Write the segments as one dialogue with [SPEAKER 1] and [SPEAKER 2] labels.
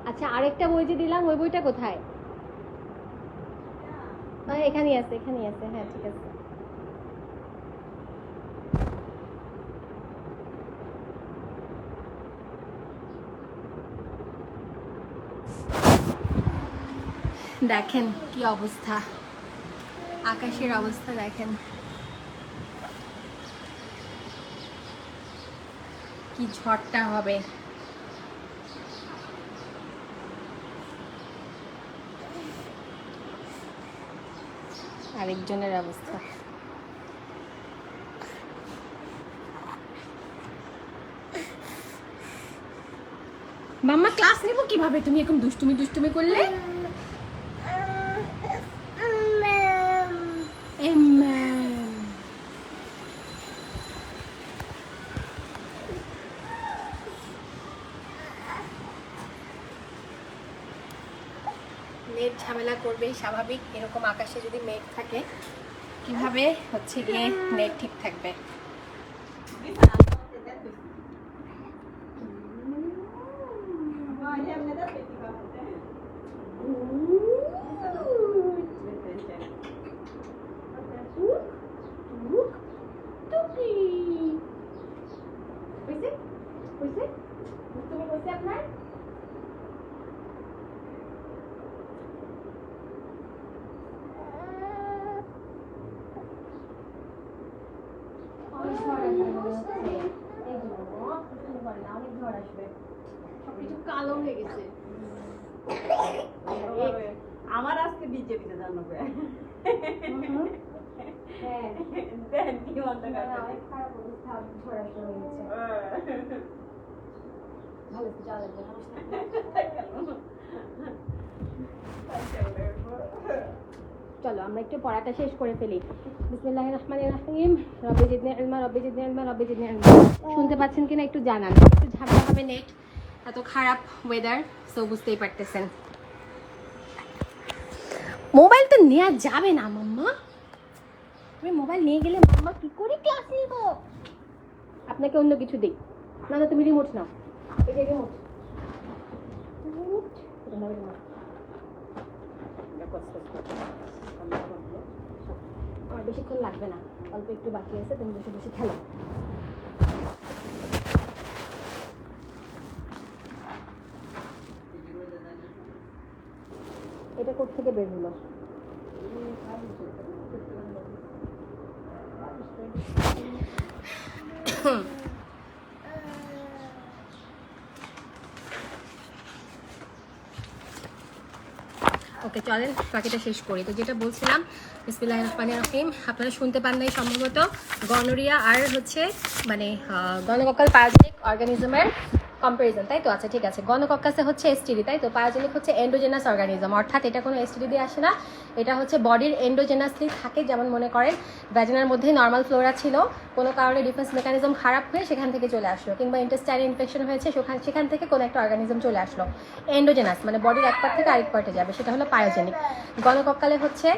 [SPEAKER 1] আচ্ছা, আরেকটা বই যে দিলাম ওই বইটা কোথায়? এখানেই আছে, এখানেই আছে। হ্যাঁ, ঠিক আছে। দেখেন কি অবস্থা, আকাশের অবস্থা দেখেন কি ঝড়টা হবে। আরেকজনের অবস্থা মাম্মা ক্লাস নিব কিভাবে? তুমি এরকম দুষ্টুমি দুষ্টুমি করলে। নেট ঝামেলা করবে, স্বাভাবিক। এরকম আকাশে যদি মেঘ থাকে কিভাবে হচ্ছে গিয়ে নেট ঠিক থাকবে? আপনার অনেক ঝড় আসবে, সবকিছু কালো হয়ে গেছে।
[SPEAKER 2] আমার আজকে বিজেপিতে জানো
[SPEAKER 1] হ্যাঁ,
[SPEAKER 2] কি অন্ধকার
[SPEAKER 1] অনেক খারাপ অবস্থা, ঝড় আসবে হয়ে গেছে। ভালো যা লাগবে না। চলো আমরা একটু পড়াটা শেষ করে ফেলি। বিসমিল্লাহির রহমানির রহিম। রব্বি জিদনি ইলমা, রব্বি জিদনি ইলমা, রব্বি জিদনি ইলমা। শুনতে পাচ্ছেন কিনা একটু জানান। একটু ঝামেলা হবে নেট, এত খারাপ ওয়েদার, সো বুঝতেই পারতেছেন। মোবাইল তো নেওয়া যাবে না মাম্মা। তুমি মোবাইল নিয়ে গেলে মাম্মা কি করে ক্লাস নিব? আপনাকে অন্য কিছু দিই। না না, তুমি রিমোট নাও। এই যে রিমোট, আমার বেশিক্ষণ লাগবে না, অল্প একটু বাকি আছে, তুমি বসে বসে খেলো। এটা কোত্থেকে বের হলো? ওকে, চলেন বাকিটা শেষ করি। তো যেটা বলছিলাম, বিসমিল্লাহির রহমানির রহিম, আপনারা শুনতে পান নাই সম্ভবত। গনোরিয়া আর হচ্ছে মানে গনোকক্কাল প্যারাজেনিক অর্গানিজমের কম্পারিজন, তাই তো? আচ্ছা ঠিক আছে। গনোকক্কাসে হচ্ছে এসটিডি, তাই তো? প্যারাজেনিক হচ্ছে এন্ডোজেনাস অর্গানিজম, অর্থাৎ এটা কোনো এসটিডি দিয়ে আসে না, এটা হচ্ছে বডির এন্ডোজেনাসলি থাকে। যেমন মনে করেন ভ্যাজিনার মধ্যেই নর্মাল ফ্লোরা ছিল, কোনো কারণে ডিফেন্স মেকানিজম খারাপ হয়ে সেখান থেকে চলে আসলো, কিংবা ইন্টেস্টাইনাল ইনফেকশন হয়েছে, সেখান থেকে কোনো একটা অর্গানিজম চলে আসলো। এন্ডোজেনাস মানে বডির এক পার্ট থেকে আরেক পার্টে যাবে, সেটা হলো পায়োজেনিক। গনোকক্কালে হচ্ছে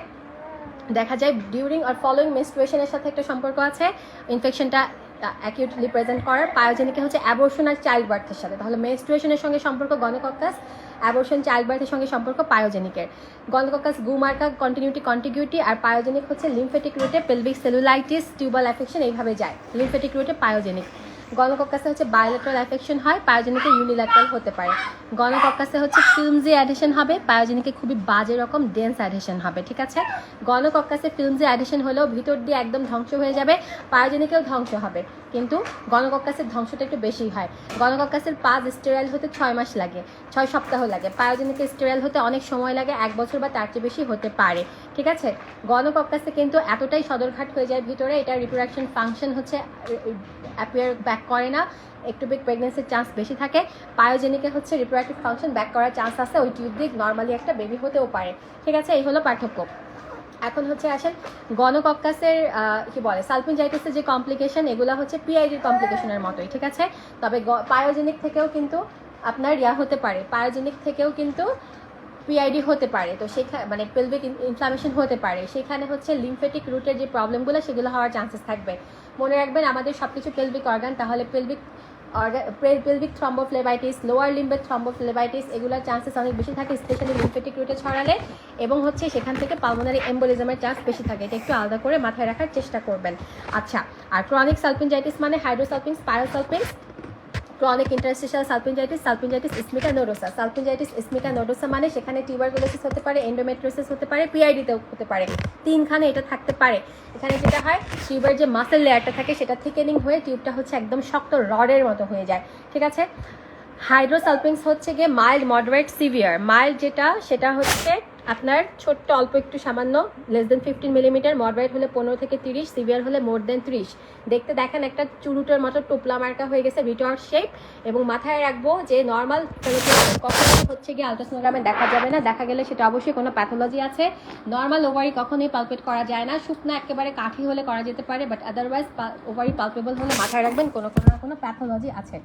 [SPEAKER 1] দেখা যায় ডিউরিং আর ফলোইং মেনস্ট্রুয়েশনের সাথে একটা সম্পর্ক আছে, ইনফেকশনটা অ্যাকিউটলি প্রেজেন্ট করার। পায়োজেনিকে হচ্ছে অ্যাবর্শন আর চাইল্ড বার্থের সাথে, তাহলে মেনস্ট্রুয়েশনের সঙ্গে সম্পর্ক গনোকক্কাস, অ্যাবর্শন চাইল্ড বার্থের সঙ্গে সম্পর্ক পায়োজেনিকের। গনোকক্কাস গুমার্কা কন্টিনিউটি, আর পায়োজেনিক হচ্ছে লিমফেটিক রুটে পেলভিক সেলুলাইটিস, টিউবাল অ্যাফেকশন, এইভাবে যায়। লিমফেটিক রুটে পায়োজেনিক। গনোকক্কাসে হচ্ছে বায়োলেটারাল অ্যাফেকশন হয়, পায়োজেনিকে ইউনিল্যাটারাল হতে পারে। গনোকক্কাসে হচ্ছে ফিল্মজি অ্যাডিশন হবে, পায়োজেনিকে খুবই বাজে রকম ডেন্স অ্যাডিশন হবে, ঠিক আছে? গনোকক্কাসে ফিল্মজি অ্যাডিশন হলেও ভিতর দিয়ে একদম ধ্বংস হয়ে যাবে, পায়োজেনিকেও ধ্বংস হবে, কিন্তু গনোকক্কাসের ধ্বংসটা একটু বেশি হয়। গনোকক্কাসের পাজ স্টেরাইল হতে 6 মাস লাগে, 6 সপ্তাহ লাগে। পায়োজেনিকের স্টেরাইল হতে অনেক সময় লাগে, 1 বছর বা তার চেয়ে বেশি হতে পারে, ঠিক আছে? গনোকক্কাসে কিন্তু এতটাই সদরঘাট হয়ে যায় ভিতরে, এটা রিপ্রোডাকশন ফাংশন হচ্ছে অ্যাপিয়ার ব্যাক করে না, একটু প্রেগনেন্সির চান্স বেশি থাকে। পায়োজেনিকে হচ্ছে রিপ্রোডাক্টিভ ফাংশন ব্যাক করার চান্স আছে, ওই টিউব দিয়ে নর্মালি একটা বেবি হতেও পারে, ঠিক আছে? এই হলো পার্থক্য। এখন হচ্ছে আসেন গনোকক্কাসের কি বলে সালফিনজাইটিসের যে কমপ্লিকেশন, এগুলো হচ্ছে পিআইডির কমপ্লিকেশনের মতোই, ঠিক আছে? তবে পায়োজেনিক থেকেও কিন্তু আপনার হতে পারে, পায়োজেনিক থেকেও কিন্তু পিআইডি হতে পারে। তো সেখানে মানে পেলভিক ইনফ্লামেশন হতে পারে, সেখানে হচ্ছে লিমফেটিক রুটের যে প্রবলেমগুলো সেগুলো হওয়ার চান্সেস থাকবে। মনে রাখবেন আমাদের সব কিছু পেলভিক অর্গান, তাহলে পেলভিক পেলভিক থ্রম্বোফ্লেবাইটিস, লোয়ার লিম্বের থ্রম্বোফ্লেবাইটিস, এগুলোর চান্সেস অনেক বেশি থাকে, স্পেশালি লিম্ফেটিক রুটে ছড়ালে, এবং হচ্ছে সেখান থেকে পালমোনারি এম্বোলিজমের চান্স বেশি থাকে। এটা একটু আলাদা করে মাথায় রাখার চেষ্টা করবেন। আচ্ছা, আর ক্রনিক সালপিনজাইটিস মানে হাইড্রোসালপিন, স্পাইরোসালপিন, chronic interstitial salpingitis isthmica nodosa. Salpingitis isthmica nodosa মানে সেখানে টিউবারকুলোসিস হতে পারে, এন্ডোমেট্রিওসিস হতে পারে, পিআইডিতেও হতে পারে, তিনখানে এটা থাকতে পারে। এখানে যেটা হয়, টিউবের যে মাসেল লেয়ারটা থাকে সেটা থিকেনিং হয়ে টিউবটা হচ্ছে একদম শক্ত রডের মতো হয়ে যায়, ঠিক আছে। হাইড্রোসালপিনস হচ্ছে গিয়ে মাইল্ড, মডারেট, সিভিয়ার। মাইল্ড যেটা সেটা হচ্ছে আপনার ছোট্ট অল্প একটু সামান্য, লেস দেন 15 মিলিমিটার, মডারেট হলে 15 থেকে 30, সিভিয়ার হলে মোর দেন 30। দেখতে দেখেন একটা চুরুটের মতো টোপলা মার্কা হয়ে গেছে, রিটর্ড শেপ। এবং মাথায় রাখবো যে নর্মাল কখনোই হচ্ছে গিয়ে আলট্রাসোনোগ্রামে দেখা যাবে না, দেখা গেলে সেটা অবশ্যই কোনো প্যাথোলজি আছে। নর্মাল ওভারি কখনোই পালপেট করা যায় না, শুকনা একেবারে কাঠি হলে করা যেতে পারে, বাট আদারওয়াইজ ওভারি পালপেবল হলে মাথায় রাখবেন কোনো না কোনো প্যাথোলজি আছে।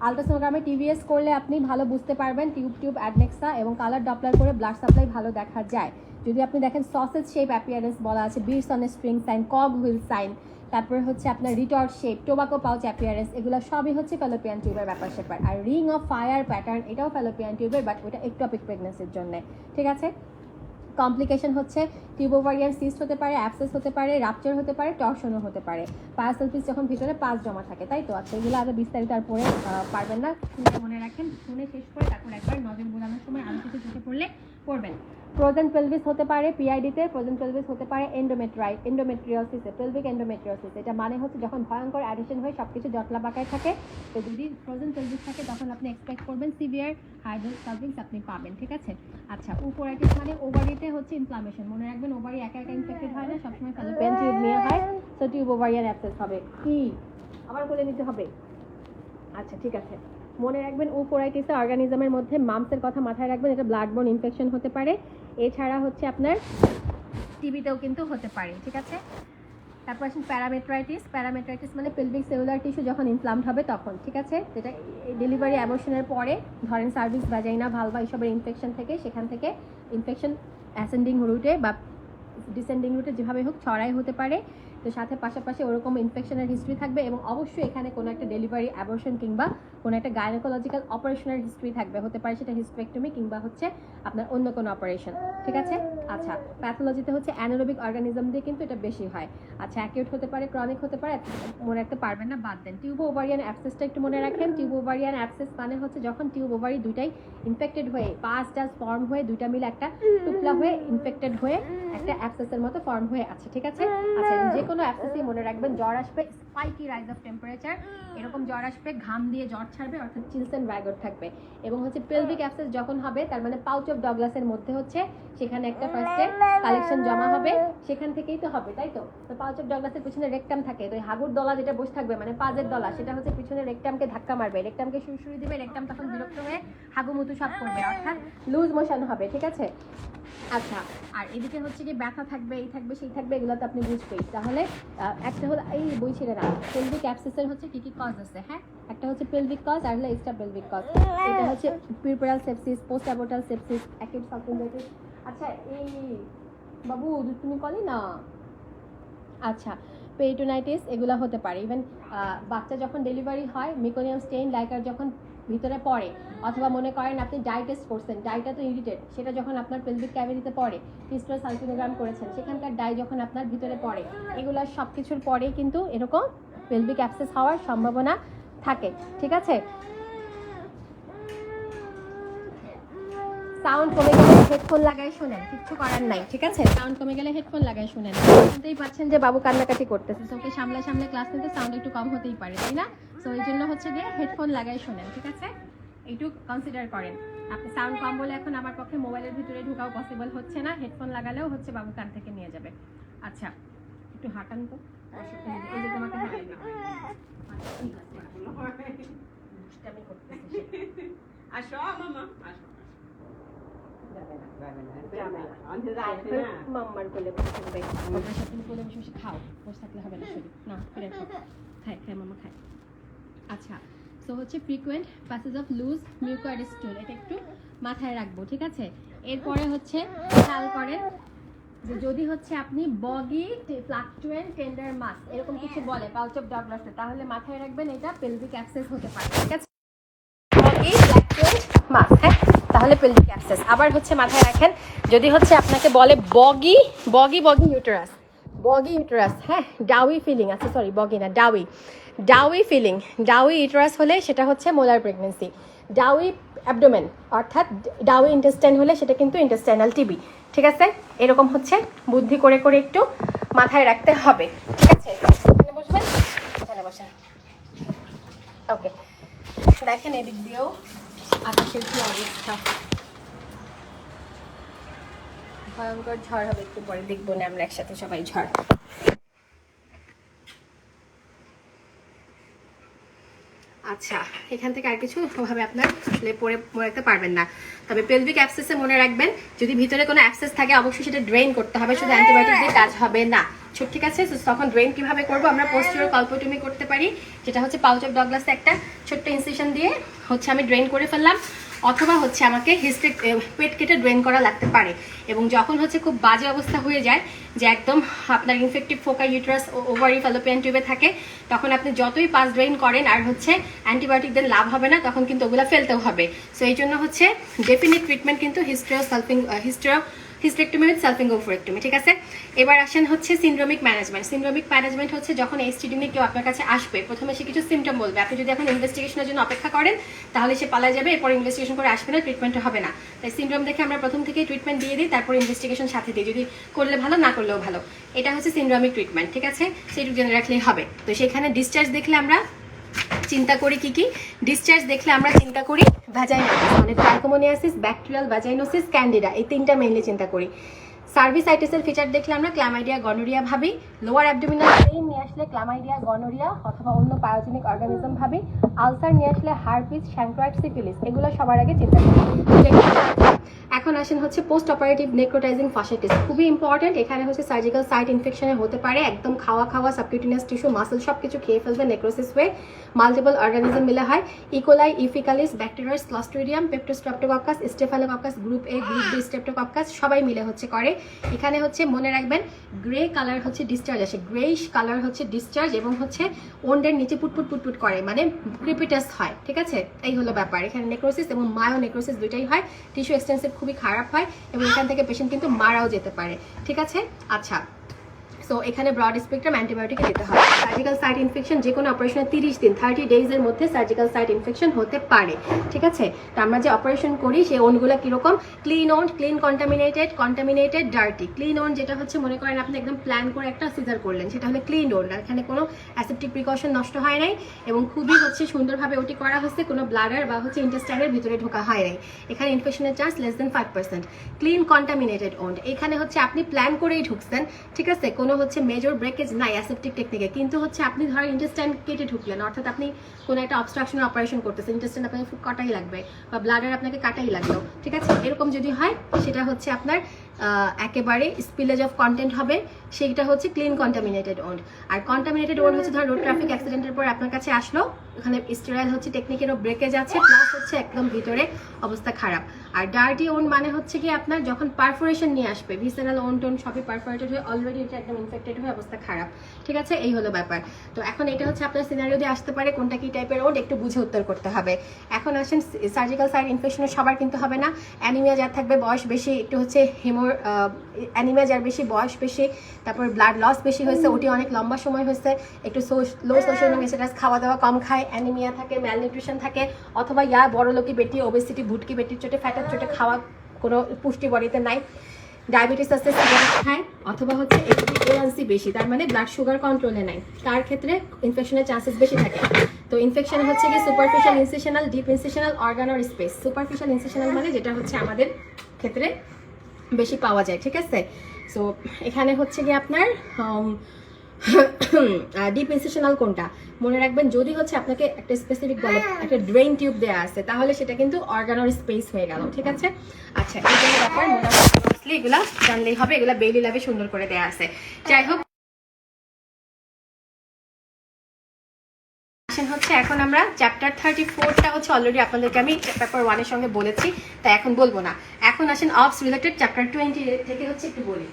[SPEAKER 1] আলট্রাসোনোগ্রামে টিভিএস করলে আপনি ভালো বুঝতে পারবেন, টিউব অ্যাডনেক্সা এবং কালার ডপলার করে ব্লাড সাপ্লাই ভালো দেখা যায়। যদি আপনি দেখেন সসেজ শেপ অ্যাপিয়ারেন্স বলা আছে, beads on string sign, cog wheel sign, তারপরে হচ্ছে আপনার retort shape, tobacco pouch appearance, এগুলো সবই হচ্ছে ফ্যালোপিয়ান টিউবের ব্যাপার স্যাপার। আর রিং অফ ফায়ার প্যাটার্ন, এটাও ফ্যালোপিয়ান টিউবের, বাট ওটা একটপিক প্রেগনেন্সির জন্য, ঠিক আছে। কমপ্লিকেশন হচ্ছে টিউব ওভারিয়ান সিস্ট হতে পারে, অ্যাবসেস হতে পারে, রাপচার হতে পারে, টর্শনও হতে পারে। পায়াসেলপিস যখন ভিতরে পাস জমা থাকে, তাই তো। আচ্ছা, এগুলো আগে বিস্তারিত আর পরে পারবেন না, শুনে মনে রাখেন, শুনে শেষ করে তারপর একবার নজর বোলানোর সময় আরও কিছু চোখে পড়লে পড়বেন। ফ্রোজেন পেলভিস হতে পারে পিআইডিতে, ফ্রোজেন পেলভিস হতে পারে এন্ডোমেট্রিওসিসে, পেলভিক এন্ডোমেট্রিওসিস। এটা মানে হচ্ছে যখন ভয়ঙ্কর অ্যাডিশন হয়ে সব কিছু জটলা বাঁকায় থাকে, তো যদি ফ্রোজেন পেলভিস থাকে তখন আপনি এক্সপেক্ট করবেন সিভিয়ার হাইড্রোসালপিনস আপনি পাবেন, ঠিক আছে। আচ্ছা, উপরাইটিস মানে ওভারিতে হচ্ছে ইনফ্লামেশন। মনে রাখবেন, ওভারি একা একা ইনফেক্টেড হয় না, সবসময় ফ্যালোপিয়ান টিউব নিয়ে হয়, তো টিউব ওভারিয়ান অ্যাবসেস হবে। কি আবার বলে নিতে হবে? আচ্ছা, ঠিক আছে, মনে রাখবেন ওফোরাইটিসে অর্গানিজমের মধ্যে মামসের কথা মাথায় রাখবেন, এটা ব্লাড বোর্ন ইনফেকশন হতে পারে। এছাড়া হচ্ছে আপনার টিবিতেও কিন্তু হতে পারে, ঠিক আছে। তারপর আসেন প্যারামেট্রাইটিস। প্যারামেট্রাইটিস মানে পেলভিক সেলুলার টিস্যু যখন ইনফ্লামড হবে তখন, ঠিক আছে। যেটা ডেলিভারি অ্যাবর্শনের পরে, ধরেন সার্ভিক্স, ভ্যাজাইনা, ভালভা এইসবের ইনফেকশন থেকে, সেখান থেকে ইনফেকশন অ্যাসেন্ডিং রুটে বা ডিসেন্ডিং রুটে যেভাবে হোক ছড়াই হতে পারে। তো সাথে পাশাপাশি ওরকম ইনফেকশনের হিস্ট্রি থাকবে, এবং অবশ্যই এখানে কোনো একটা ডেলিভারি অ্যাবর্শন কিংবা কোনো একটা গাইনোকোলজিক্যাল অপারেশনের হিস্ট্রি থাকবে, হতে পারে সেটা হিস্টেক্টমি কিংবা হচ্ছে আপনার অন্য কোনো অপারেশন, ঠিক আছে। আচ্ছা, প্যাথোলজিতে হচ্ছে অ্যানারোবিক অর্গানিজম দিয়ে কিন্তু এটা বেশি হয়। আচ্ছা, অ্যাকিউট হতে পারে, ক্রনিক হতে পারে, মনে রাখতে পারবেন না, বাদ দেন। টিউব ওভারিয়ান অ্যাবসেসটা একটু মনে রাখেন। টিউব ওভারিয়ান অ্যাবসেস মানে হচ্ছে যখন টিউব ওভারি দুইটাই ইনফেক্টেড হয়ে, পাস ডাস ফর্ম হয়ে, দুইটা মিলে একটা টুকলা হয়ে ইনফেক্টেড হয়ে একটা অ্যাবসেসের মতো ফর্ম হয়ে আছে, ঠিক আছে। আচ্ছা, যে কোনো অ্যাবসেসই মনে রাখবেন, জ্বর আসবে, স্পাইকি রাইজ অফ টেম্পারেচার, এরকম জ্বর আসবে, ঘাম দিয়ে জ্বর ছাড়বে, অর্থাৎ চিলস এন্ড রাইগর থাকবে। এবং হচ্ছে পেলভিক অ্যাবসেস যখন হবে, তার মানে পাউচ অফ ডগলাসের মধ্যে হচ্ছে সেখানে একটা ফার্স্টে কালেকশন জমা হবে, সেখান থেকেই তো হবে, তাই তো। তো পাউচ অফ ডগলাসের পিছনে রেকটাম থাকে, তো হাগুর দলা যেটা বসে থাকবে মানে পাজের দলা, সেটা হচ্ছে পিছনে রেকটামকে ধাক্কা মারবে, রেকটামকে সুরসুরি দিবে, রেকটাম তখন বিরক্ত হয়ে হাগুমুতু সব করবে, অর্থাৎ লুজ মোশন হবে, ঠিক আছে। আচ্ছা, আর এদিকে হচ্ছে কি ব্যথা থাকবে, এই থাকবে, সেই থাকবে, এগুলো তো আপনি বুঝবেই। তাহলে একটা হলো এই বই ছেড়ে না, পেলভিক অ্যাবসেসের হচ্ছে কি কি কজ আছে, হ্যাঁ। একটা হচ্ছে পেলভিক কজ, আর হলো এক্সট্রা পেলভিক কজ। এটা হচ্ছে puerperal sepsis, post abortal sepsis, acute salpingitis. আচ্ছা, এই বাবু তুমি কলি না। আচ্ছা, পেরিটোনাইটিস এগুলো হতে পারে। ইভেন বাচ্চা যখন ডেলিভারি হয়, মেকোনিয়াম স্টেইন লাইকার যখন ভিতরে পড়ে, অথবা মনে করেন আপনি ডাই টেস্ট করছেন, ডাইটা তো ইরিটেড, সেটা যখন আপনার পেলভিক ক্যাভিটিতে পড়ে, হিস্টো সালপিনোগ্রাম করেছেন, সেখানকার ডাই যখন আপনার ভিতরে পড়ে, এগুলো সব কিছুর পরেই কিন্তু এরকম পেলভিক অ্যাবসেস হওয়ার সম্ভাবনা থাকে, ঠিক আছে। সাউন্ড কমে গেলে হেডফোন লাগাই শোনেন, কিচ্ছু করার নাই, ঠিক আছে। সাউন্ড কমে গেলে হেডফোন লাগাই শোনেন। শুনতেই পাচ্ছেন যে বাবু কান্নাকাটি করতেছে, তো ওকে সামলে সামলে ক্লাস নিতে সাউন্ড একটু কম হতেই পারে, তাই না। সো এই জন্য হচ্ছে গিয়ে হেডফোন লাগাই শোনেন, ঠিক আছে। একটু কনসিডার করেন। আপনি সাউন্ড কম বলে এখন আমার পক্ষে মোবাইলের ভিতরে ঢোকাও পসিবল হচ্ছে না, হেডফোন লাগালেও হচ্ছে বাবু কান থেকে নিয়ে যাবে। আচ্ছা, একটু হাঁটান তো, এই যে তোমাকে হাঁটাই না, আমি করতেছি।
[SPEAKER 2] আসো মামা, আসো।
[SPEAKER 1] মাম্মার কোলে বসে থাকবে, আপনার সাথে কোলে বসে বসে খাও, বসে থাকলে হবে না, শরীর না ফিরে খায় খায় মাম্মা খায়। আচ্ছা, সো হচ্ছে frequent passage of loose mucous stool, এটা একটু মাথায় রাখবো, ঠিক আছে। এরপরে হচ্ছে খেয়াল করেন যে যদি হচ্ছে আপনি বগি ফ্লাকচুয়েন্ট টেন্ডার মাস এরকম কিছু বলে পাউচ অফ ডগলাসে, তাহলে মাথায় রাখবেন এটা পেলভিক অ্যাক্সেস হতে পারে, ঠিক আছে? বগি ফ্লাকচুয়েন্ট মাস, হ্যাঁ, তাহলে পেলভিক অ্যাক্সেস। আবার হচ্ছে মাথায় রাখেন যদি হচ্ছে আপনাকে বলে বগি বগি বগি ইউটেরাস, বগি ইউটেরাস, হ্যাঁ, ডাউই ফিলিং আছে, সরি বগি না ডাউই, ডাউই ফিলিং, ডাউই ইউটেরাস হলে সেটা হচ্ছে মোলার প্রেগনেন্সি। ডাউই অ্যাবডোমেন অর্থাৎ ডাউই ইন্টেস্টাইন হলে সেটা কিন্তু ইন্টেস্টাইনাল টিবি, ঠিক আছে? এরকম হচ্ছে বুদ্ধি করে করে একটু মাথায় রাখতে হবে, ঠিক আছে? এখানে বসবেন, এখানে বসেন, ওকে। দেখেন এদিক দিয়েও আকাশের কি অবস্থা, ভয়ঙ্কর ঝড় হবে একটু পরে, দেখবো না আমরা একসাথে সবাই ঝড়। আচ্ছা, এখান থেকে আর কিছু ভাবে আপনার আসলে পরে মনে রাখতে পারবেন না, তবে পেলভিক অ্যাবসেসে মনে রাখবেন যদি ভিতরে কোনো অ্যাবসেস থাকে অবশ্যই সেটা ড্রেন করতে হবে, শুধু অ্যান্টিবায়োটিক দিয়ে কাজ হবে না, ঠিক আছে? তখন ড্রেন কিভাবে করবো, আমরা পোস্টিরিয়র কলপোটমি করতে পারি, যেটা হচ্ছে পাউচ অফ ডগলাসে একটা ছোট্ট ইনসিশন দিয়ে হচ্ছে আমি ড্রেন করে ফেললাম, অথবা হচ্ছে আমাকে পেট কেটে ড্রেন করা লাগতে পারে। এবং যখন হচ্ছে খুব বাজে অবস্থা হয়ে যায় যে একদম আপনার ইনফেক্টিভ ফোকা ইউটেরাস ওভারি ফ্যালোপিয়ান টিউবে থাকে, তখন আপনি যতই পাস ড্রেন করেন আর হচ্ছে অ্যান্টিবায়োটিক দেন লাভ হবে না, তখন কিন্তু ওগুলো ফেলতেও হবে। সো এই জন্য হচ্ছে ডেফিনিট ট্রিটমেন্ট কিন্তু হিস্টেরেক্টমি উইথ সালফিং ওভারেক্টমি, ঠিক আছে? এবার আসেন হচ্ছে সিন্ড্রোমিক ম্যানেজমেন্ট। সিন্ড্রোমিক ম্যানেজমেন্ট হচ্ছে যখন এসটিডি নিয়ে কেউ আপনার কাছে আসবে, প্রথমে সে কিছু সিমটম বলবে, আপনি যদি এখন ইনভেস্টিগেশনের জন্য অপেক্ষা করেন তাহলে সে পালা যাবে, এরপর ইনভেস্টিগেশন করে আসবে না, ট্রিটমেন্টও হবে না। তাই সিন্ড্রোম দেখে আমরা প্রথম থেকেই ট্রিটমেন্ট দিয়ে দিই, তারপর ইনভেস্টিগেশন সাথে দিই, যদি করলে ভালো, না করলেও ভালো। এটা হচ্ছে সিন্ড্রোমিক ট্রিটমেন্ট, ঠিক আছে? সেইটুকু জেনে রাখলেই হবে। তো সেখানে ডিসচার্জ দেখলে আমরা চিন্তা করি কি ডিসচার্জ দেখলে আমরা চিন্তা করি ভ্যাজাইনোসিস, মানে ট্রাইকোমোনিয়াসিস, ব্যাকটেরিয়াল ভ্যাজাইনোসিস, ক্যান্ডিডা, এই তিনটা মেইনলি চিন্তা করি। সার্ভিসাইটিসের ফিচার দেখলে আমরা ক্ল্যামাইডিয়া, গনোরিয়া ভাবি। লোয়ার অ্যাবডোমিনাল পেইন নিয়ে আসলে ক্ল্যামাইডিয়া, গনোরিয়া অথবা অন্য পায়োজেনিক অর্গানিজম ভাবি। আলসার নিয়ে আসলে হার্পিস, শ্যাঙ্ক্রয়েড, সিফিলিস, এগুলো সবার আগে চিন্তা করি। এখন আসেন হচ্ছে পোস্ট অপারেটিভ নেক্রোটাইজিং ফাশাইটিস, খুবই ইম্পর্টেন্ট। এখানে হচ্ছে সার্জিক্যাল সাইট ইনফেকশনে হতে পারে, একদম খাওয়া সাবকিউটিনিয়াস টিস্যু, মাসল সব কিছু খেয়ে ফেলবে, নেক্রোসিস হয়ে মাল্টিপল অর্গানিজম মিলে হয়। E coli, E faecalis, bacteroides, clostridium, peptostreptococcus, staphylococcus, group A, group B streptococcus, সবাই মিলে হচ্ছে করে। এখানে হচ্ছে মনে রাখবেন গ্রে কালার হচ্ছে ডিসচার্জ আসে, গ্রেইশ কালার হচ্ছে ডিসচার্জ, এবং হচ্ছে ওন্ডের নিচে পুটপুট করে, মানে ক্রিপিটাস হয়, ঠিক আছে? এই হলো ব্যাপার। এখানে নেক্রোসিস এবং মায়ো নেক্রোসিস দুইটাই হয়, টিস্যু এক্সটেন্সিভ খুবই খারাপ হয়, এবং এখান থেকে পেশেন্ট কিন্তু মারাও যেতে পারে, ঠিক আছে? আচ্ছা, সো এখানে ব্রড স্পেকট্রাম অ্যান্টিবায়োটিক দিতে হয়। সার্জিক্যাল সাইট ইনফেকশন যে কোনো অপারেশনের 30 দিন 30 ডেজের মধ্যে সার্জিক্যাল সাইট ইনফেকশন হতে পারে, ঠিক আছে? তো আমরা যে অপারেশন করি সেই ওনগুলো কীরকম, clean wound, clean contaminated, dirty. Clean wound যেটা হচ্ছে মনে করেন আপনি একদম প্ল্যান করে একটা সিজার করলেন, সেটা হলে ক্লিন ওন, আর এখানে কোনো অ্যাসেপ্টিক প্রিকশন নষ্ট হয় নাই, এবং খুবই হচ্ছে সুন্দরভাবে ওটি করা হচ্ছে, কোনো ব্লাডার বা হচ্ছে ইন্টেস্টাইনের ভিতরে ঢোকা হয় নাই, এখানে ইনফেকশনের chance less than 5%। Clean contaminated one, এখানে হচ্ছে আপনি প্ল্যান করেই ঢুকছেন, ঠিক আছে? কোনো হচ্ছে মেজর ব্রেকেজ নাই অ্যাসেপ্টিক টেকনিকে, কিন্তু হচ্ছে আপনি ধরেন ইন্টেস্টাইন কেটে ঢুকলেন, অর্থাৎ আপনি কোনো একটা অবস্ট্রাকশনের অপারেশন করতেছেন, ইন্টেস্টাইন আপনাকে কাটাই লাগবে বা ব্লাডার আপনাকে কাটাই লাগলো, ঠিক আছে? এরকম যদি হয় সেটা হচ্ছে আপনার একেবারে স্পিলেজ অফ কন্টেন্ট হবে, সেইটা হচ্ছে ক্লিন কন্টামিনেটেড ওন। আর কন্টামিনেটেড ওন হচ্ছে ধর রোড ট্রাফিক অ্যাক্সিডেন্টের পর আপনার কাছে আসলো, ওখানে স্টেরাইল হচ্ছে টেকনিকেরও ব্রেকেজ আছে, প্লাস হচ্ছে একদম ভিতরে অবস্থা খারাপ। আর ডার্টি ওন মানে হচ্ছে কি আপনার যখন পারফোরেশন নিয়ে আসবে, ভিসেরাল ওন টোন সবই পারফোরেটেড হয়ে অলরেডি এটা একদম ইনফেক্টেড হয়ে অবস্থা খারাপ, ঠিক আছে? এই হলো ব্যাপার। তো এখন এটা হচ্ছে আপনার সিনারিও দিয়ে আসতে পারে, কোনটা কি টাইপের ওন একটু বুঝে উত্তর করতে হবে। এখন আসেন সার্জিক্যাল সাইট ইনফেকশনের সবার কিন্তু হবে না, অ্যানিমিয়া যার থাকবে, বয়স বেশি, একটু হচ্ছে অ্যানিমিয়া যার বেশি, বয়স বেশি, তারপর ব্লাড লস বেশি হয়েছে, ওটি অনেক লম্বা সময় হয়েছে, একটু লো সোশ্যাল মেসেটাস, খাওয়া দাওয়া কম খায়, অ্যানিমিয়া থাকে, ম্যালনিউট্রিশন থাকে, অথবা বড় লোকি বেটি, ওবেসিটি, ভুটকি বেটির চোটে, ফ্যাটের চোটে, খাওয়া কোনো পুষ্টি বডিতে নাই, ডায়াবেটিস আছে, সিগারেট খায়, অথবা হচ্ছে A1C বেশি, তার মানে ব্লাড সুগার কন্ট্রোলে নাই, তার ক্ষেত্রে ইনফেকশনের চান্সেস বেশি থাকে। তো ইনফেকশন হচ্ছে কি superficial incisional, deep incisional, organ or space. Superficial incisional মানে যেটা হচ্ছে আমাদের ক্ষেত্রে বেশি পাওয়া যায়, ঠিক আছে? সো এখানে হচ্ছে কি আপনার ডিপ ইনসিশনাল কোনটা মনে রাখবেন, যদি হচ্ছে আপনাকে একটা স্পেসিফিক বলে একটা ড্রেন টিউব দেওয়া আছে, তাহলে সেটা কিন্তু অর্গানোর স্পেস হয়ে গেল, ঠিক আছে? আচ্ছা, এই জন্য ব্যাপার মোটামুটি এগুলা জানলেই হবে, এগুলা বেইলি ল্যাবে সুন্দর করে দেওয়া আছে। যাই হোক, হচ্ছে এখন আমরা চ্যাপ্টার 34টা হচ্ছে অলরেডি আপনাদেরকে আমি পেপার 1 এর সঙ্গে বলেছি, তাই এখন বলবো না। এখন আসেন অবস রিলেটেড চ্যাপ্টার 20 থেকে হচ্ছে একটু বলি।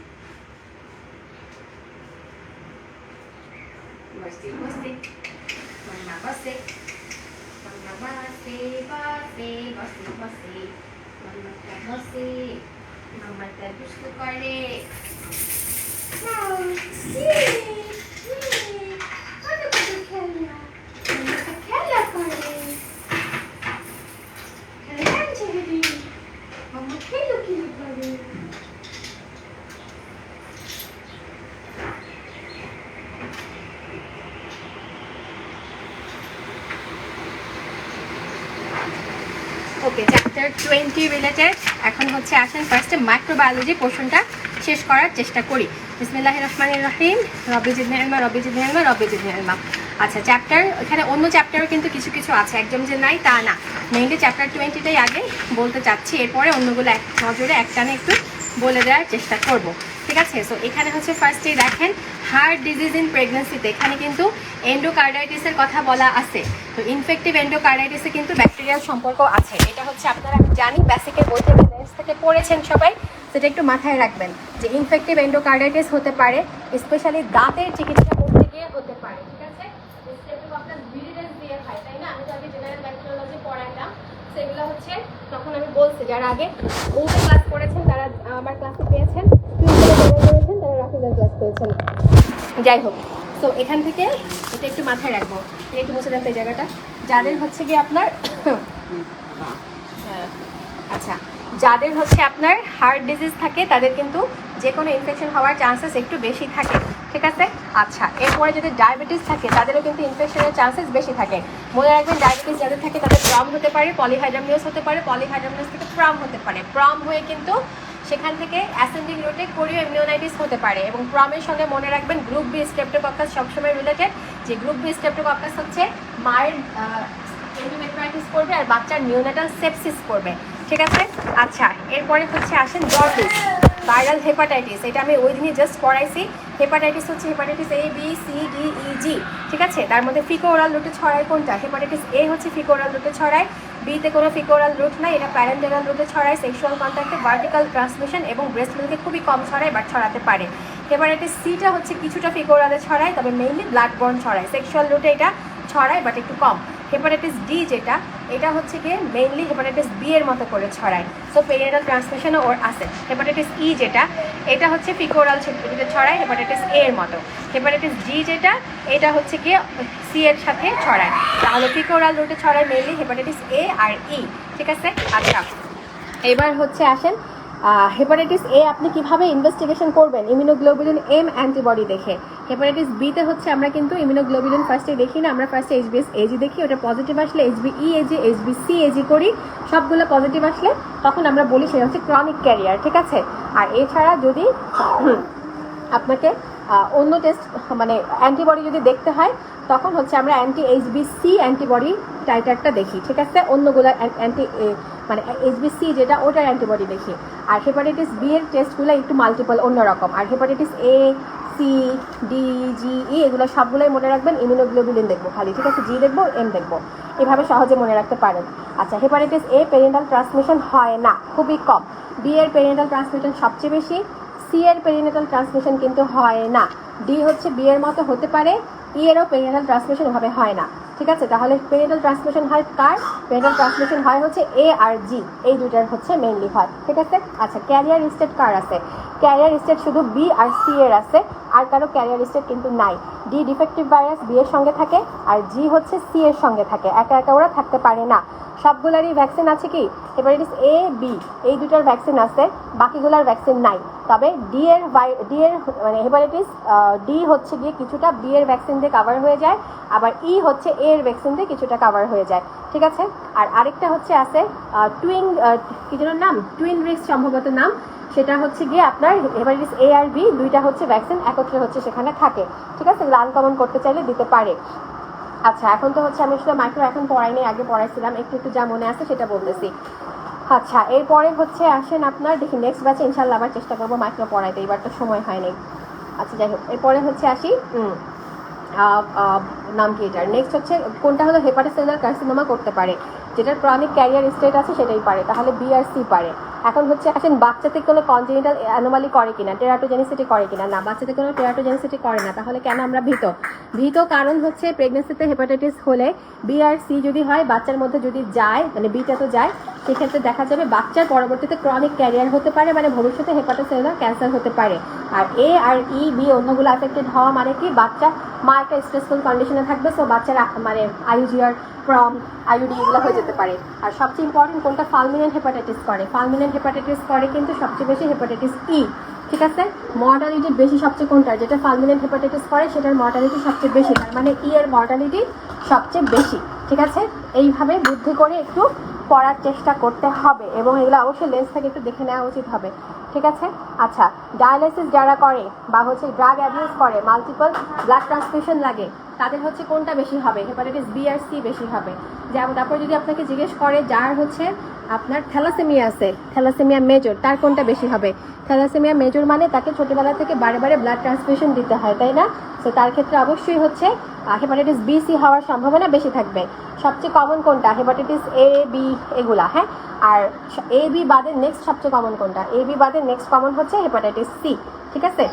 [SPEAKER 1] বসে বসে মাম্মা বসে মাম্মা বসে বসে বসে বসে মাম্মাটা বসে মাম্মাটা দুষ্টু করে খেলা করে মাম্মা খেলো কি করে ওকে চ্যাপ্টার 20 রিলেটেড এখন হচ্ছে আসেন ফার্স্টে মাইক্রোবায়োলজি পোর্শনটা শেষ করার চেষ্টা করি বিসমিল্লাহির রহমানির রহিম রব্বি জিদনি ইলমা রব্বি জিদনি ইলমা রব্বি জিদনি ইলমা আচ্ছা চ্যাপ্টার এখানে অন্য চ্যাপ্টারও কিন্তু কিছু কিছু আছে একদম যে নাই তা না মেইনলি চ্যাপ্টার 20টাই আগে বলতে চাচ্ছি এরপরে অন্যগুলো এক নজরে একটানে একটু বলে দেওয়ার চেষ্টা করব ঠিক আছে সো এখানে হচ্ছে ফার্স্টেই দেখেন হার্ট ডিজিজ ইন প্রেগনেন্সিতে এখানে কিন্তু এন্ডোকার্ডাইটিসের কথা বলা আছে তো ইনফেক্টিভ এন্ডোকার্ডাইটিসে কিন্তু ব্যাকটেরিয়াল সম্পর্ক আছে এটা হচ্ছে আপনারা আমি জানি বেসিকের বই থেকে লেন্স থেকে পড়েছেন সবাই সেটা একটু মাথায় রাখবেন যে ইনফেক্টিভ এন্ডোকার্ডাইটিস হতে পারে স্পেশালি দাঁতের চিকিৎসা করতে গিয়ে হতে পারে ঠিক আছে স্ট্রেপ্টোকক্কাস ভিরিডেন্স দিয়ে হয় তাই না আমি তো আগে জেনারেল ব্যাকটেরিওলজি পড়াইলাম সেগুলো হচ্ছে তখন আমি বলছি যারা আগে উল্টো ক্লাস করেছেন তারা আমার ক্লাসে পেয়েছেন করেছেন তারা রাফিজার ক্লাস পেয়েছেন যাই হোক তো এখান থেকে এটা একটু মাথায় রাখবো এটা একটু মুছে দেন এই জায়গাটা যাদের হচ্ছে গিয়ে আপনার আচ্ছা যাদের হচ্ছে আপনার হার্ট ডিজিজ থাকে তাদের কিন্তু যে কোনো ইনফেকশন হওয়ার চান্সেস একটু বেশি থাকে ঠিক আছে আচ্ছা এরপরে যদি ডায়াবেটিস থাকে তাদেরও কিন্তু ইনফেকশনের চান্সেস বেশি থাকে মনে রাখবেন ডায়াবেটিস যাদের থাকে তাদের প্রম হতে পারে পলিহাইড্রামিউস হতে পারে পলিহাইড্রামিউস থেকে প্রম হতে পারে প্রম হয়ে কিন্তু সেখান থেকে অ্যাসেন্ডিং রুটে কোরিও ইমিউনাইটিস হতে পারে এবং প্রমের সঙ্গে মনে রাখবেন গ্রুপ বি স্ট্রেপ্টোকক্কাস সবসময় রিলেটেড যে গ্রুপ বি স্ট্রেপ্টোকক্কাস হচ্ছে মায়ের এন্ডোমেট্রাইটিস করবে আর বাচ্চার নিউনেটাল সেপসিস করবে ঠিক আছে আচ্ছা এরপরে হচ্ছে আসেন জন্ডিস ভাইরাল হেপাটাইটিস এটা আমি ওই দিনই জাস্ট পড়াইছি হেপাটাইটিস হচ্ছে hepatitis A B C D E G ঠিক আছে তার মধ্যে ফিকো ওরাল রুটে ছড়ায় কোনটা হেপাটাইটিস এ হচ্ছে ফিকো ওরাল রুটে ছড়ায় বিতে কোনো ফিকো ওরাল রুট নাই এটা প্যারেন্টাল রুটে ছড়ায় সেক্সুয়াল কন্ট্যাক্টে ভার্টিক্যাল ট্রান্সমিশন এবং ব্রেস্ট মিল্কে খুবই কম ছড়ায় বাট ছড়াতে পারে হেপাটাইটিস সিটা হচ্ছে কিছুটা ফিকো ওরালে ছড়ায় তবে মেইনলি ব্লাড বর্ন ছড়ায় সেক্সুয়াল রুটে এটা ছড়ায় বাট একটু কম হেপাটাইটিস ডি যেটা এটা হচ্ছে গিয়ে মেইনলি হেপাটাইটিস বি এর মতো করে ছড়ায় সো পেরিনেটাল ট্রান্সমিশনও ওর আছে হেপাটাইটিস ই যেটা এটা হচ্ছে ফিকো ওরাল যেটা ছড়ায় হেপাটাইটিস এ এর মতো হেপাটাইটিস জি যেটা এটা হচ্ছে গিয়ে সি এর সাথে ছড়ায় তাহলে ফিকো ওরাল রুটে ছড়ায় মেইনলি হেপাটাইটিস এ আর ই ঠিক আছে আচ্ছা এবার হচ্ছে আসেন হেপাটাইটিস এ আপনি কিভাবে ইনভেস্টিগেশন করবেন ইমিউনোগ্লোবুলিন এম অ্যান্টিবডি দেখে হেপাটাইটিস বিতে হচ্ছে আমরা কিন্তু ইমিউনোগ্লোবুলিন ফার্স্টে দেখি না আমরা ফার্স্টে এইচবিএস এজি দেখি ওটা পজিটিভ আসলে এইচবিই এজি এইচবিসি এজি করি সবগুলো পজিটিভ আসলে তখন আমরা বলি সেটা হচ্ছে ক্রনিক ক্যারিয়ার ঠিক আছে আর এছাড়া যদি আপনাকে অন্য টেস্ট মানে অ্যান্টিবডি যদি দেখতে হয় তখন হচ্ছে আমরা অ্যান্টি এইচবিসি অ্যান্টিবডি টাইটারটা দেখি ঠিক আছে অন্যগুলো অ্যান্টি মানে এইচবিসি যেটা ওটার অ্যান্টিবডি দেখি আর হেপাটাইটিস বি এর টেস্টগুলো একটু মাল্টিপল অন্যরকম আর hepatitis A C D G E এগুলো সবগুলোই মনে রাখবেন ইমিউনোগ্লোবুলিন দেখবো খালি ঠিক আছে জি দেখবো এম দেখবো এভাবে সহজে মনে রাখতে পারেন আচ্ছা হেপাটাইটিস এ পেরিনেটাল ট্রান্সমিশন হয় না খুবই কম বি এর পেরিনেটাল ট্রান্সমিশন সবচেয়ে বেশি সি এর পেরিনেটাল ট্রান্সমিশন কিন্তু হয় না ডি হচ্ছে বি এর মতো হতে পারে ই এরও পেরিনেটাল ট্রান্সমিশন ভাবে হয় না ঠিক আছে তাহলে পেরিনেটাল ট্রান্সমিশন হয় কার পেরিনেটাল ট্রান্সমিশন হয় হচ্ছে এ আর জি এই দুটার হচ্ছে মেইনলি হয় ঠিক আছে আচ্ছা ক্যারিয়ার স্টেট কার আছে ক্যারিয়ার স্টেট শুধু বি আর সি এর আছে আর কারো ক্যারিয়ার স্টেট কিন্তু নাই ডি ডিফেক্টিভ ভাইরাস বি এর সঙ্গে থাকে আর জি হচ্ছে সি এর সঙ্গে থাকে একা একা ওরা থাকতে পারে না সবগুলারই ভ্যাকসিন আছে কি হেপাটাইটিস এ বি এই দুটার ভ্যাকসিন আছে বাকিগুলোর ভ্যাকসিন নাই তবে ডি এর মানে হেপাটাইটিস ডি হচ্ছে গিয়ে কিছুটা বি এর ভ্যাকসিন দিয়ে কাভার হয়ে যায় আবার ই হচ্ছে এ এর ভ্যাকসিন দিয়ে কিছুটা কাভার হয়ে যায় ঠিক আছে আর আরেকটা হচ্ছে আছে কি যেন নাম টুইন রিস্ক সম্ভবত নাম সেটা হচ্ছে গিয়ে আপনার হেপাটাইটিস এ আর বি দুইটা হচ্ছে ভ্যাকসিন একত্রে হচ্ছে সেখানে থাকে ঠিক আছে আনকমন করতে চাইলে দিতে পারে আচ্ছা এখন তো হচ্ছে আমি আসলে মাইক্রো এখন পড়াইনি আগে পড়াইছিলাম একটু একটু যা মনে আছে সেটা বলতেছি আচ্ছা এরপরে হচ্ছে আসেন আপনার দেখি নেক্সট ব্যাচে ইনশাল্লাহ আবার চেষ্টা করবো মাইক্রো পড়াইতে এবার তো সময় হয়নি আচ্ছা যাই হোক এরপরে হচ্ছে আসি নাম কি এটার নেক্সট হচ্ছে কোনটা হলো হেপাটোসেলুলার কার্সিনোমা করতে পারে যেটার ক্রনিক ক্যারিয়ার স্টেট আছে সেটাই পারে তাহলে বি আর সি পারে এখন হচ্ছে আসেন বাচ্চাতে কোনো কনজেনিটাল অ্যানোমালি করে কিনা, টেরাটোজেনিসিটি করে কিনা। না, বাচ্চাতে কোনো টেরাটোজেনিসিটি করে না। তাহলে কেন আমরা ভীত কারণ হচ্ছে প্রেগনেন্সিতে হেপাটাইটিস হলে বি আর সি যদি হয়, বাচ্চার মধ্যে যদি যায়, মানে বিটা তো যায়, সেক্ষেত্রে দেখা যাবে বাচ্চার পরবর্তীতে ক্রনিক ক্যারিয়ার হতে পারে, মানে ভবিষ্যতে হেপাটোসেলুলার ক্যান্সার হতে পারে। আর এ আর ই বি অন্যগুলো অ্যাফেক্টেড হওয়া মানে কি, বাচ্চা মা একটা স্ট্রেসফুল কন্ডিশনে থাকবে, সো বাচ্চারা মানে আইউজিআর ফ্রম আইউডি এগুলো হয়ে যেতে পারে। আর সবচেয়ে ইম্পর্টেন্ট কোনটা, ফালমিনেন্ট হেপাটাইটিস করে। ফালমিনেন্ট হেপাটাইটিস করে কিন্তু সবচেয়ে বেশি হেপাটাইটিস ই, ঠিক আছে। মর্টালিটি বেশি সবচেয়ে কোনটা, যেটা ফালমিনেন্ট হেপাটাইটিস করে সেটার মর্টালিটি সবচেয়ে বেশি, তার মানে ই এর মর্টালিটি সবচেয়ে বেশি, ঠিক আছে। এইভাবে বুদ্ধি করে একটু পড়ার চেষ্টা করতে হবে এবং এগুলো অবশ্যই লেন্স থেকে একটু দেখে নেওয়া উচিত হবে, ঠিক আছে। আচ্ছা, ডায়ালাইসিস যারা করে বা হচ্ছে ড্রাগ অ্যাবিউজ করে, মাল্টিপল ব্লাড ট্রান্সফিউশন লাগে, তাদের হচ্ছে কোনটা বেশি হবে, হেপাটাইটিস বি আর সি বেশি হবে। যেমন তারপর যদি আপনাকে জিজ্ঞেস করে যার হচ্ছে আপনার থ্যালাসেমিয়া আছে, থ্যালাসেমিয়া মেজর, তার কোনটা বেশি হবে। থ্যালাসেমিয়া মেজর মানে তাকে ছোটোবেলা থেকে বারে বারে ব্লাড ট্রান্সফিউশন দিতে হয়, তাই না। তো তার ক্ষেত্রে অবশ্যই হচ্ছে হেপাটাইটিস বি সি হওয়ার সম্ভাবনা বেশি থাকবে। সবচেয়ে কমন কোনটা, হেপাটাইটিস এ বি এগুলা, হ্যাঁ। আর এ বি বাদে নেক্সট সবচেয়ে কমন কোনটা, এ বি বাদে নেক্সট কমন হচ্ছে হেপাটাইটিস সি, ঠিক আছে।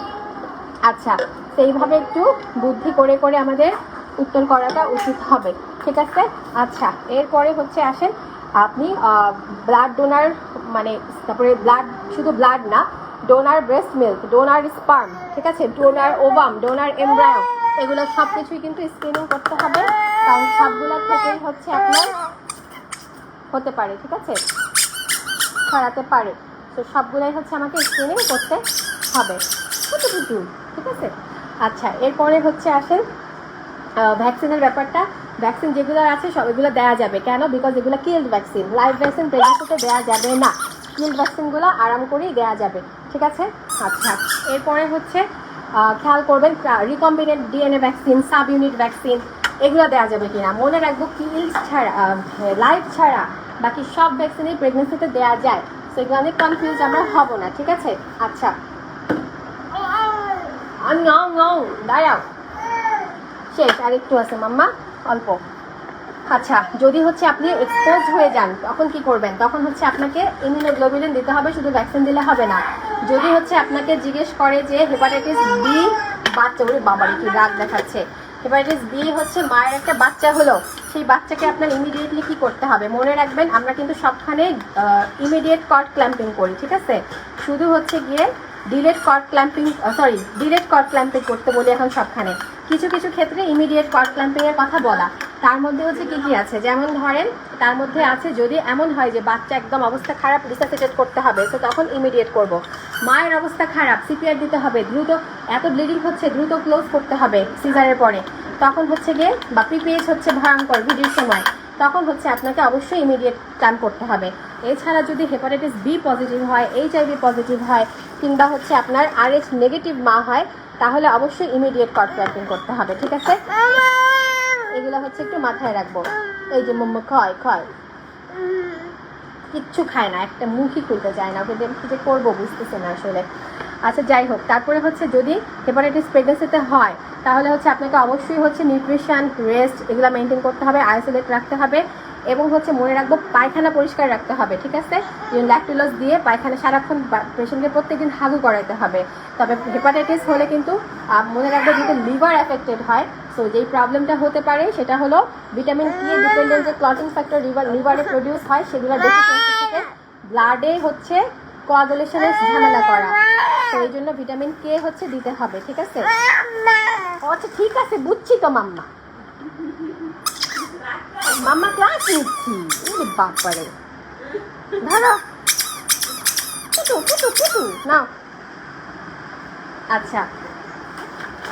[SPEAKER 1] আচ্ছা, সেইভাবে একটু বুদ্ধি করে করে আমাদের উত্তর করাটা উচিত হবে, ঠিক আছে। আচ্ছা, এরপরে হচ্ছে আসেন আপনি ব্লাড ডোনার, মানে তারপরে ব্লাড, শুধু ব্লাড না, donor breast milk, donor sperm, ঠিক আছে, ডোনার ওভাম, ডোনার এমব্রায়ো, এগুলো সব কিছুই কিন্তু স্ক্রিনিং করতে হবে, কারণ সবগুলোর থেকেই হচ্ছে আপনার হতে পারে, ঠিক আছে, ছড়াতে পারে। তো সবগুলোই হচ্ছে আমাকে স্ক্রিনিং করতে হবে, ঠিক আছে। আচ্ছা, এরপরে হচ্ছে আসেন ভ্যাকসিনের ব্যাপারটা। ভ্যাকসিন যেগুলো আছে সব এগুলো দেওয়া যাবে, কেন, বিকজ এগুলো কিল্ড ভ্যাকসিন। লাইভ ভ্যাকসিন প্রেগনেন্সিতে দেওয়া যাবে না, কিল্ড ভ্যাকসিনগুলো আরাম করেই দেওয়া যাবে, ঠিক আছে। আচ্ছা, এরপরে হচ্ছে খেয়াল করবেন recombinant DNA vaccine, sub unit vaccine, এগুলো দেওয়া যাবে কিনা। মনে রাখবো কিল্ড ছাড়া, লাইভ ছাড়া বাকি সব ভ্যাকসিনই প্রেগনেন্সিতে দেওয়া যায়, সেগুলো অনেক কনফিউজ আমরা হব না, ঠিক আছে। আচ্ছা, দাঁড়াও, শেষ, আর একটু আছে মাম্মা, অল্প। আচ্ছা, যদি হচ্ছে আপনি এক্সপোজ হয়ে যান তখন কি করবেন, তখন হচ্ছে আপনাকে ইমিউনোগ্লোবুলিন দিতে হবে, শুধু ভ্যাকসিন দিলে হবে না। যদি হচ্ছে আপনাকে জিজ্ঞেস করে যে হেপাটাইটিস বি বাচ্চা, ওরে বাবারে কি রাগ দেখাচ্ছে, হেপাটাইটিস বি হচ্ছে মায়ের একটা বাচ্চা হলো, সেই বাচ্চাকে আপনার ইমিডিয়েটলি কি করতে হবে, মনে রাখবেন আমরা কিন্তু সবখানে ইমিডিয়েট কর্ড ক্ল্যাম্পিং করি, ঠিক আছে। শুধু হচ্ছে গিয়ে ডিলেট কর্ড ক্ল্যাম্পিং করতে বলি এখন সবখানে। কিছু কিছু ক্ষেত্রে ইমিডিয়েট কর্ড ক্ল্যাম্পিং এর কথা বলা, তার মধ্যে হচ্ছে কি কি আছে, যেমন ধরেন তার মধ্যে আছে যদি এমন হয় যে বাচ্চা একদম অবস্থা খারাপ, রিসাসিটেট করতে হবে, তো তখন ইমিডিয়েট করব। মায়ের অবস্থা খারাপ, সিপিআর দিতে হবে, দ্রুত, এত ব্লিডিং হচ্ছে দ্রুত ক্লোজ করতে হবে সিজারের পরে, তখন হচ্ছে গিয়ে, বা পিপিএইচ হচ্ছে ভয়ঙ্কর ভিডিওর সময়, তখন হচ্ছে আপনাকে অবশ্যই ইমিডিয়েট ক্ল্যাম্প করতে হবে। এছাড়া যদি হেপাটাইটিস বি পজিটিভ হয়, এইচআইভি পজিটিভ হয়, কিংবা হচ্ছে আপনার আরএইচ নেগেটিভ মা হয়, তাহলে অবশ্যই ইমিডিয়েট কর্ড ক্ল্যাম্পিং করতে হবে, ঠিক আছে। এগুলো হচ্ছে একটু মাথায় রাখবো। এই যে মোমো খয় কিচ্ছু খায় না, একটা মুখই খুলতে চায় না, ওকে কি যে করবো বুঝতেছে না আসলে। আচ্ছা, যাই হোক, তারপরে হচ্ছে যদি হেপাটাইটিস প্রেগনেন্সিতে হয় তাহলে হচ্ছে আপনাকে অবশ্যই হচ্ছে নিউট্রিশন, রেস্ট এগুলো মেনটেন করতে হবে, আইসোলেট রাখতে হবে, এবং হচ্ছে মনে রাখবো পায়খানা পরিষ্কার রাখতে হবে, ঠিক আছে। ল্যাকটোলস দিয়ে পায়খানা সারাক্ষণ পেশেন্টকে প্রত্যেকদিন হাগু করাতে হবে। তবে হেপাটাইটিস হলে কিন্তু মনে রাখবো যদি লিভার অ্যাফেক্টেড হয়, সো যেই প্রবলেমটা হতে পারে সেটা হলো ভিটামিন ই ডিপেন্ডেন্ট যে ক্লটিং ফ্যাক্টর লিভারে প্রডিউস হয়, সেগুলো ডেফিসিয়েন্সি থেকে ব্লাডে হচ্ছে কোয়াগুলেশনের ঝামেলা করা, তো এই জন্য ভিটামিন কে হচ্ছে দিতে হবে, ঠিক আছে। আচ্ছা, ঠিক আছে, বুঝছি তো মাম্মা, মাম্মা ক্লাস নিচ্ছি, বাপারে, ধরো না। আচ্ছা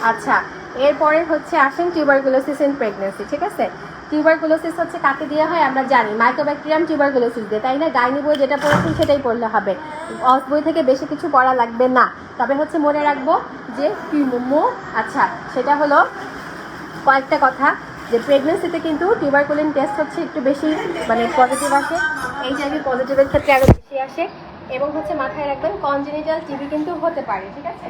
[SPEAKER 1] আচ্ছা, এরপরে হচ্ছে আসেন টিউবারকুলোসিস ইন প্রেগনেন্সি, ঠিক আছে। টিউবারকুলোসিস হচ্ছে কাকে দেওয়া হয় আমরা জানি, মাইকোব্যাকটেরিয়াম টিউবারকুলোসিস দিয়ে, তাই না। গাইনি বই যেটা পড়েছেন সেটাই পড়লে হবে, অস বই থেকে বেশি কিছু পড়া লাগবে না। তবে হচ্ছে মনে রাখবো যে কি মোমো, আচ্ছা, সেটা হলো কয়েকটা কথা, যে প্রেগনেন্সিতে কিন্তু টিউবারকুলিন টেস্ট হচ্ছে একটু বেশি মানে পজিটিভ আসে, এইচআইভি পজিটিভের ক্ষেত্রে আরও বেশি আসে, এবং হচ্ছে মাথায় রাখবেন কনজেনিটাল টিবি কিন্তু হতে পারে, ঠিক আছে।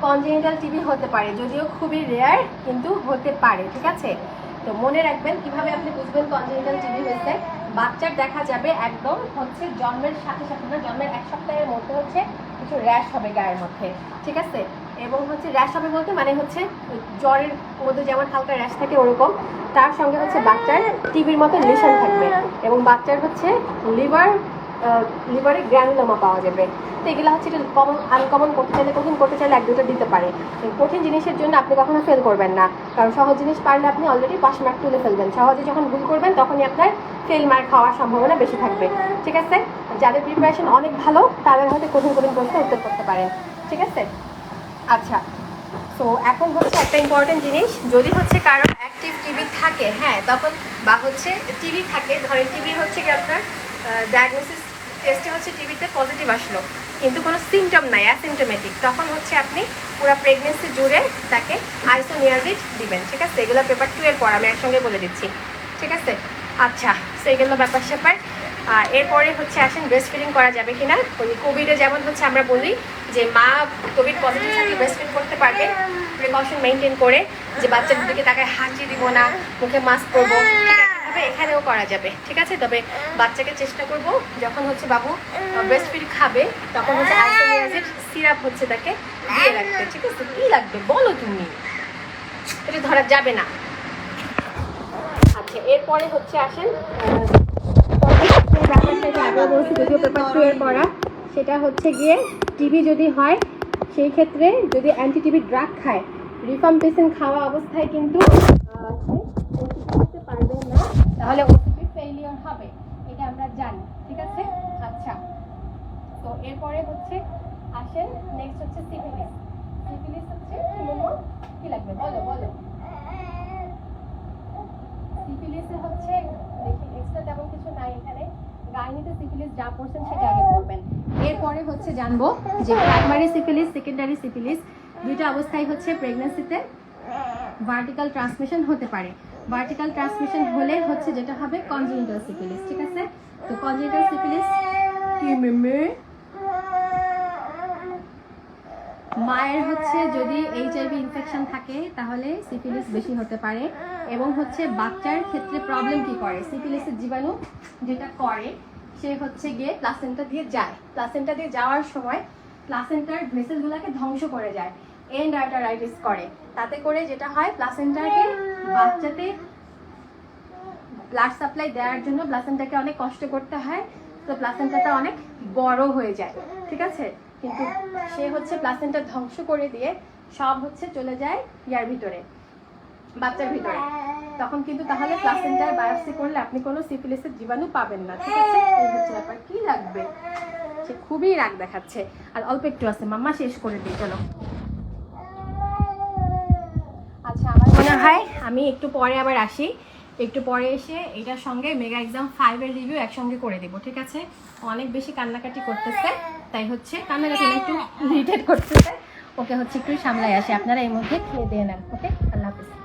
[SPEAKER 1] কনজেনিটাল টিবি হতে পারে, যদিও খুবই রেয়ার, কিন্তু হতে পারে, ঠিক আছে। তো মনে রাখবেন কিভাবে আপনি বুঝবেন কনজেনিটাল টিবি হয়েছে, বাচ্চার দেখা যাবে একদম হচ্ছে জন্মের সাথে সাথে না, জন্মের 1 সপ্তাহের মধ্যে হচ্ছে কিছু র্যাশ হবে গায়ের মধ্যে, ঠিক আছে? এবং হচ্ছে র্যাশ হবে বলতে মানে হচ্ছে জ্বরের মধ্যে যেমন হালকা র্যাশ থাকে ওরকম, তার সঙ্গে হচ্ছে বাচ্চার টিবির মতো লিশন থাকবে এবং বাচ্চার হচ্ছে লিভারে গ্র্যানুলোমা পাওয়া যাবে। তো এগুলো হচ্ছে এটা কমন, আনকমন করতে চাইলে, কঠিন করতে চাইলে 1-2টা দিতে পারে। কঠিন জিনিসের জন্য আপনি কখনো ফেল করবেন না, কারণ সহজ জিনিস পারলে আপনি অলরেডি 5 মার্ক তুলে ফেলবেন। সহজে যখন ভুল করবেন তখনই আপনার ফেল মার্ক হওয়ার সম্ভাবনা বেশি থাকবে, ঠিক আছে? যাদের প্রিপারেশন অনেক ভালো তাদের হয়তো কঠিন কঠিন প্রশ্ন উত্তর করতে পারেন, ঠিক আছে? আচ্ছা, তো এখন হচ্ছে একটা ইম্পর্টেন্ট জিনিস, যদি হচ্ছে কারো অ্যাক্টিভ টিবি থাকে, হ্যাঁ, তখন বা হচ্ছে টিবি থাকে, ধরেন টিবি হচ্ছে কি আপনার ডায়াগনোসিস টেস্টে হচ্ছে টিবিতে পজিটিভ আসলো কিন্তু কোনো সিমটম নাই, অ্যাসিমটোমেটিক, তখন হচ্ছে আপনি পুরো প্রেগনেন্সি জুড়ে তাকে আইসোনিয়াজিড দিবেন, ঠিক আছে? এগুলো পেপার 2 এর পর আমি একসঙ্গে বলে দিচ্ছি, ঠিক আছে? আচ্ছা, তো এগুলো ব্যাপার স্যাপার। এরপরে হচ্ছে আসেন ব্রেস্ট ফিডিং করা যাবে কিনা। ওই কোভিডে যেমন হচ্ছে আমরা বলি যে মা কোভিড পজিটিভ থাকলে ব্রেস্ট ফিড করতে পারবে, প্রিকশন মেনটেন করে, যে বাচ্চাদের দিকে তাকে হাঁচি দিব না, মুখে মাস্ক করবো, ঠিক আছে? এখানেও করা যাবে, ঠিক আছে? তবে বাচ্চাকে চেষ্টা করব যখন হচ্ছে বাবু ব্রেস্ট ফিড খাবে তখন হচ্ছে আইসোনিয়াজিড সিরাপ হচ্ছে তাকে দিয়ে রাখতে, ঠিক আছে? কি লাগবে বলো তুমি, এটা ধরা যাবে না। আচ্ছা, এরপরে হচ্ছে আসেন আগেও বলছি যদিও পেপার 2 এর পড়া, সেটা হচ্ছে গিয়ে টিবি যদি হয় সেই ক্ষেত্রে যদি অ্যান্টি টিবি ড্রাগ খায়, রিফাম্পিসিন খাওয়া অবস্থায় কিন্তু পারবেন না, তাহলে ওটিপি ফেলিওর হবে, এটা আমরা জানি, ঠিক আছে? আচ্ছা, তো এরপরে হচ্ছে আসেন নেক্সট হচ্ছে সিফিলিস। সিফিলিস হচ্ছে কি লাগবে বলো বলো। সিফিলিসে হচ্ছে দেখি এক্সট্রা তেমন কিছু নাই এখানে, গাইনিতে সিফিলিস যা পড়ছেন সেটা আগে পড়বেন। এরপরে হচ্ছে জানবো যে প্রাইমারি সিফিলিস, সেকেন্ডারি সিফিলিস, দুইটা অবস্থায় হচ্ছে প্রেগন্যান্সিতে ভার্টিক্যাল ট্রান্সমিশন হতে পারে। ভার্টিক্যাল ট্রান্সমিশন হলে হচ্ছে যেটা হবে কনজেনিটাল সিফিলিস, ঠিক আছে? তো কনজেনিটাল সিফিলিস কি মায়ের হচ্ছে যদি এইচআইভি ইনফেকশন থাকে তাহলে সিফিলিস বেশি হতে পারে। এবং হচ্ছে বাচ্চার ক্ষেত্রে প্রবলেম কি করে, সিফিলিসের জীবাণু যেটা করে সে হচ্ছে গিয়ে প্লাসেন্টা দিয়ে যায়, প্লাসেন্টা দিয়ে যাওয়ার সময় প্লাসেন্টার ভেসেলগুলোকে ধ্বংস করে যায়, এন্ড আর্টারাইটিস করে। তাতে করে যেটা হয় প্লাসেন্টাকে বাচ্চাতে ব্লাড সাপ্লাই দেওয়ার জন্য প্লাসেন্টাকে অনেক কষ্ট করতে হয়, তো প্লাসেন্টাটা অনেক বড় হয়ে যায়, ঠিক আছে? কিন্তু সে হচ্ছে প্লাসেন্টা ধ্বংস করে দিয়ে সব হচ্ছে চলে যায় ইয়ার ভিতরে, বাচ্চার ভিতরে, তখন কিন্তু তাহলে প্লাসেন্টার বায়োপসি করলে আপনি কোনো সিফিলিসের জীবাণু পাবেন না, ঠিক আছে? এই হচ্ছে ব্যাপার। কি লাগবে, সে খুবই রাগ দেখাচ্ছে, আর অল্প একটু আছে, মাম্মা শেষ করে দিই, চলো। আচ্ছা, আমার মনে হয় আমি একটু পরে আবার আসি, একটু পরে এসে এটার সঙ্গে মেগা এক্সাম 5 এর রিভিউ একসঙ্গে করে দেবো, ঠিক আছে? অনেক বেশি কান্নাকাটি করতেছে, তাই হচ্ছে কান্নাকাটি একটু ইরিটেট করতেছে, ওকে হচ্ছে একটু সামলাই আসে, আপনারা এর মধ্যে খেয়ে দিয়ে নেন, ওকে? আল্লাহ হাফিজ।